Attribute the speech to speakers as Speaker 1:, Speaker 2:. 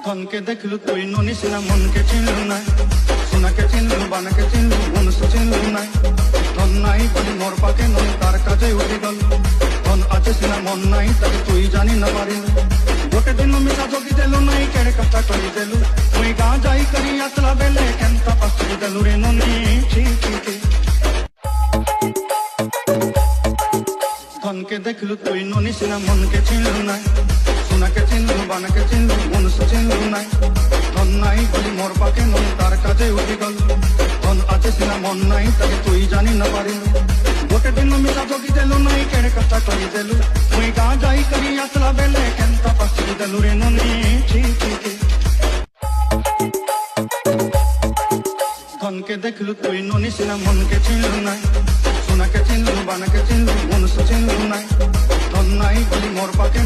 Speaker 1: ধনকে দেখলু তুই ননিস না মনকে চিনলু না, সোনাকে চিনলু বানাকে চিনলু মনুষ্য চিনলু নাই। ধন নাই বলি মোর পাকে নয় তার কাজে উঠে গেল, ধন আছে সিনা মন নাই তাকে তুই জানি না পারিল। গোটে দিন মিশা জগি দেলু নাই কেড়ে কথা করি দেলু, তুই গা যাই করি আসলা বেলে কেনতা পাশি দেলু রে ননি ঠিক। ধনকে দেখলু তুই ননিস না মনকে চিনলু না, সোনাকে চিনলু বানাকে চিনলু মনুষ্য চিনলু নাই। ধন নাই বলি মোর পাকে নয় তার কাজে উঠে গেল, ধন আছে সিনা মন নাই তাকে তুই জানি না পারিল। গোটে দিন মিশা জগি দেলু নাই কেড়ে কথা করি দেলু, তুই গা যাই করি আসলা বেলে কেনতা পাশি দেলু রে ননি ঠিক। ধনকে দেখলু তুই ননিস না মনকে চিনলু না, সোনাকে চিনলু বানাকে চিনলু মনুষ্য চিনলু নাই। ধন নাই বলি মোর পাকে